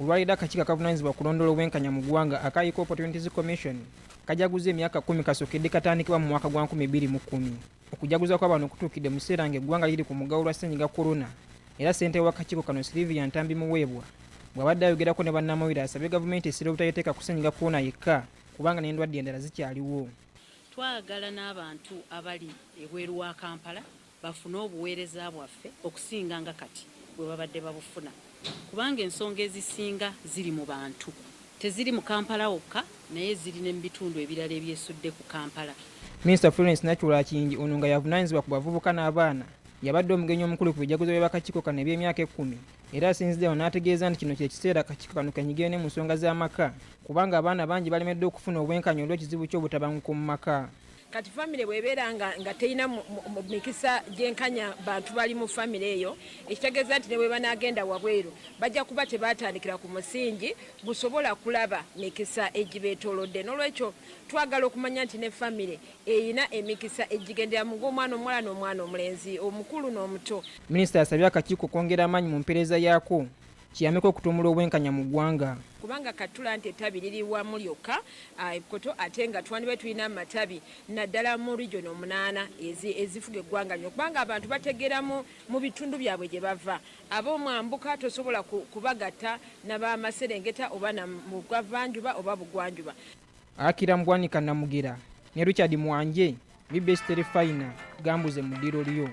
olwalira akakiiko akavunaanyizibwa kulondoola obwenkanya mu ggwanga aka Equal Opportunities Commission kajaguza emyaka 10 kasookedde katandikibwa mu mwaka gwa 2010. Okujaguza kw'abantu kutuukidde mu kiseera ng'eggwanga liri ku muggalo lwa ssennyiga korona, era ssentebe w'akakiiko kano Sylvia Ntambi Muweebwa bw'abadde ayogerako ne bannamawulire asabye gavumenti essira obutayeteeka ku ssennyiga korona yekka kubanga n'endwadde endala zikyaliwo. Twagala n'abantu abali ebweru wa Kampala bafune obuweereza bwaffe okusinga nga kati bwe babadde babufuna, kubanga ensonga ezisinga ziri mu bantu, teziri mu Kampala wokka naye ziri ne mu bitundu ebirala ebyesudde ku Kampala. Minisita Florence Nakula Akingi ono nga yavunaanyizibwa ku bavubuka n'abaana yabadde omugenyi omukulu ku bijaguzo by'akakiiko kano eby'emyaka 10 era asinziddeyo n'ategeeza nti kino kye kiseera akakiiko kano kenyigire ne mu nsonga z'amaka kubanga abaana bangi balemeddwe okufuna obwenkanya olw'ekizibu ky'obutabanguko mu maka. Kati famire bwebeera nga teyina mikisa gyenkanya bantu bali mu famire eyo, ekitegeeza nti ne bwe banagenda wabweru bajja kuba tebatandikira ku musingi gusobola kulaba mikisa egibeetoolodde. N'olwekyo twagala okumanya nti ne famire eyina emikisa egigendera mu ng'omwana omuwala n'omwana omulenzi, omukulu n'omuto. Minisita yasabye akakiiko kwongera amaanyi mu mpeereza yaako kiyameko okutumbula obwenkanya mu ggwanga. Kubanga katula nti ettabi liri wamu lyokka Bukoto ate nga twandibe tulina amatabi naddala mu region 8 ezifuga eggwanga lino, kubanga abantu bategeera mu bitundu byabwe gye bava. Ab'omwambuka tosobola kubagatta n'ab'amaserengeta oba mu gwavanjuba oba bugwanjuba. Akira Mbwanika Namugera ne Richard Mwanje BBC Terefayina gambuze mu ddiro lyo.